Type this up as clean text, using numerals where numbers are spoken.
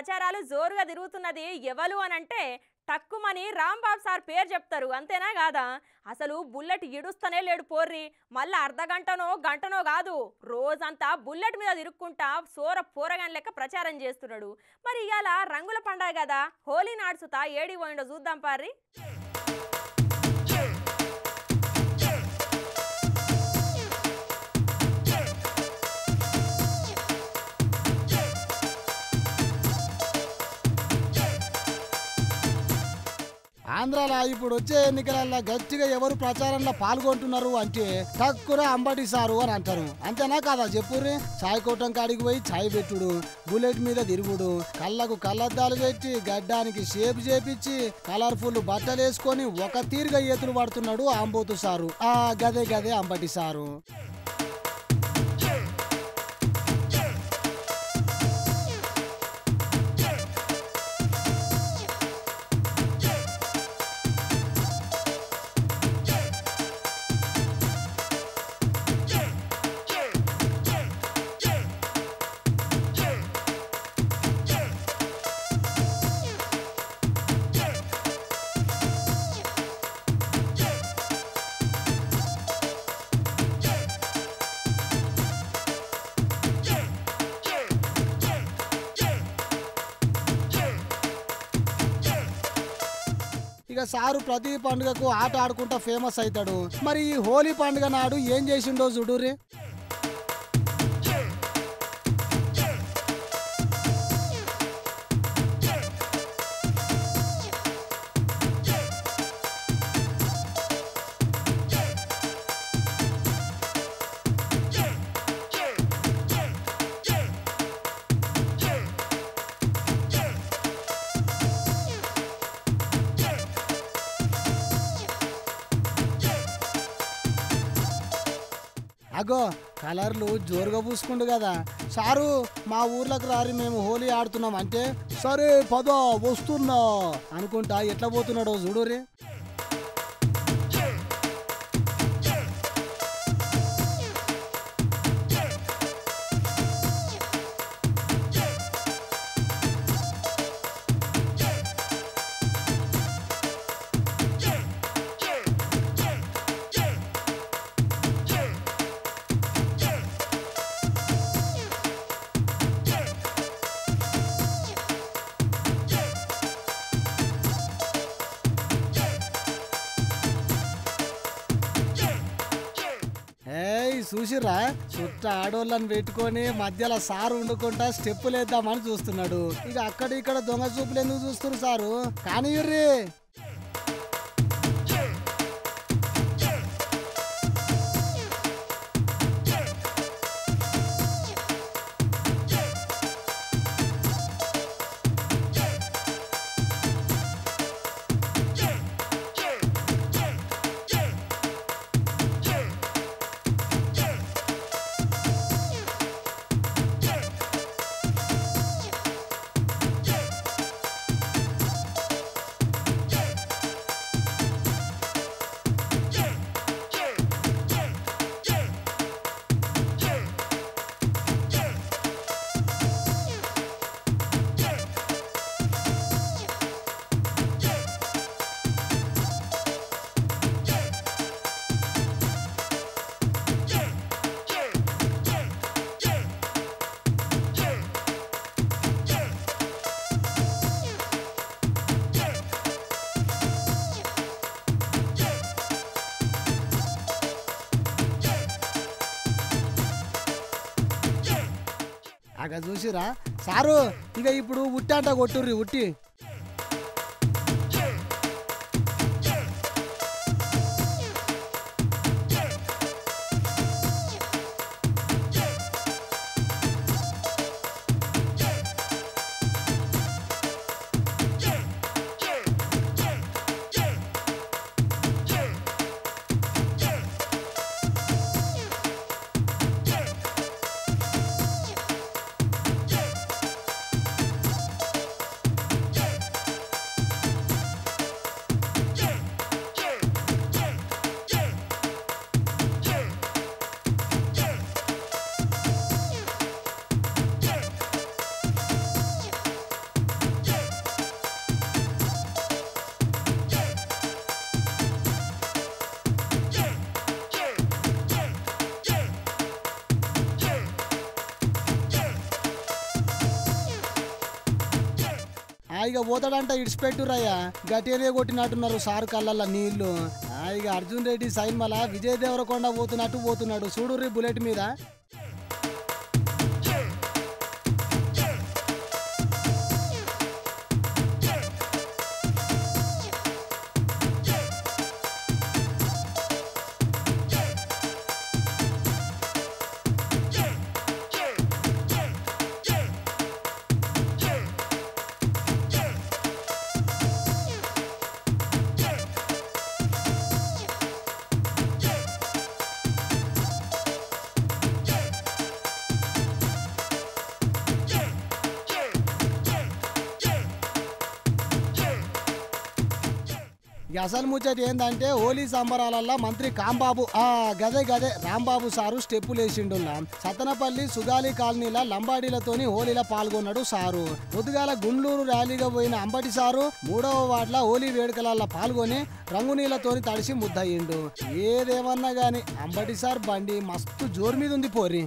ప్రచారాలు జోరుగా తిరుగుతున్నది ఎవరు అనంటే టక్కుమని రాంబాబు సార్ పేరు చెప్తారు అంతేనా కాదా. అసలు బుల్లెట్ ఇడుస్తనే లేడు పోర్రి. మళ్ళీ అర్ధగంటనో గంటనో కాదు, రోజంతా బుల్లెట్ మీద తిరుక్కుంటా సోర పోరగాన్ లెక్క ప్రచారం చేస్తున్నాడు. మరి ఇవాళ రంగుల పండగ కదా, హోలీ నాడ్సుతా ఏడి పోయిండో చూద్దాం పార్రి. ఆంధ్రాలో ఇప్పుడు వచ్చే ఎన్నికలలో గట్టిగా ఎవరు ప్రచారంలో పాల్గొంటున్నారు అంటే తక్కువ అంబటి సారు అని అంటారు. అంతేనా కాదా చెప్పుర్రి. చాయ్ కోటం కాడికి పోయి చాయ్ పెట్టుడు, బుల్లెట్ మీద తిరుగుడు, కళ్ళకు కళ్ళద్దాలు పెట్టి గడ్డానికి షేప్ చేపించి కలర్ఫుల్ బట్టలు వేసుకొని ఒక తీరుగా ఎత్తులు పడుతున్నాడు అంబోతు సారు. గదే గదే అంబటి సారు. ఇక సారు ప్రతి పండుగకు ఆట ఆడుకుంటా ఫేమస్ అవుతాడు. మరి ఈ హోలీ పండుగ నాడు ఏం చేసిండో చూడుర్రి. అగో కలర్లు జోరుగా పూసుకుండు కదా. సారు మా ఊర్లోకి రారి, మేము హోలీ ఆడుతున్నాం అంటే సరే పద వస్తున్నా అనుకుంటా ఎట్లా పోతున్నాడో చూడుర్రి. చూసిర్రా, చుట్ట ఆడోళ్ళని పెట్టుకొని మధ్యలో సారు వండుకుంటా స్టెప్పులు వేద్దామని చూస్తున్నాడు. ఇక అక్కడ ఇక్కడ దొంగ చూపులు ఎందుకు చూస్తున్నారు సారు, కానీ అగ చూసిరా సారు. ఇక ఇప్పుడు ఉట్టి అంట కొట్టుర్రి, ఉట్టి. ఇక పోతాడంట ఇడిచిపెట్టురయ్యా గట్టినే కొట్టినట్టున్నారు సారు కళ్ళల్లో నీళ్లు. ఇక అర్జున్ రెడ్డి సైన్మల విజయ్ దేవరకొండ పోతున్నాడు చూడుర్రి బుల్లెట్ మీద. అసలు ముచ్చట ఏందంటే హోలీ సంబరాలల్లో మంత్రి కాంబాబు గదే రాంబాబు సారు స్టెప్పులు వేసిండుల్లా. సత్తనపల్లి సుగాలి కాలనీల లంబాడీలతోని హోలీలో పాల్గొన్నాడు సారు. పొద్దుగాల గుండ్లూరు ర్యాలీగా పోయిన అంబటి సారు 3వ వార్డుల హోలీ వేడుకలలో పాల్గొని రంగునీళ్లతోని తడిసి ముద్దయిండు. ఏదేమన్నా గాని అంబటి సార్ బండి మస్తు జోరు మీద ఉంది పోరి.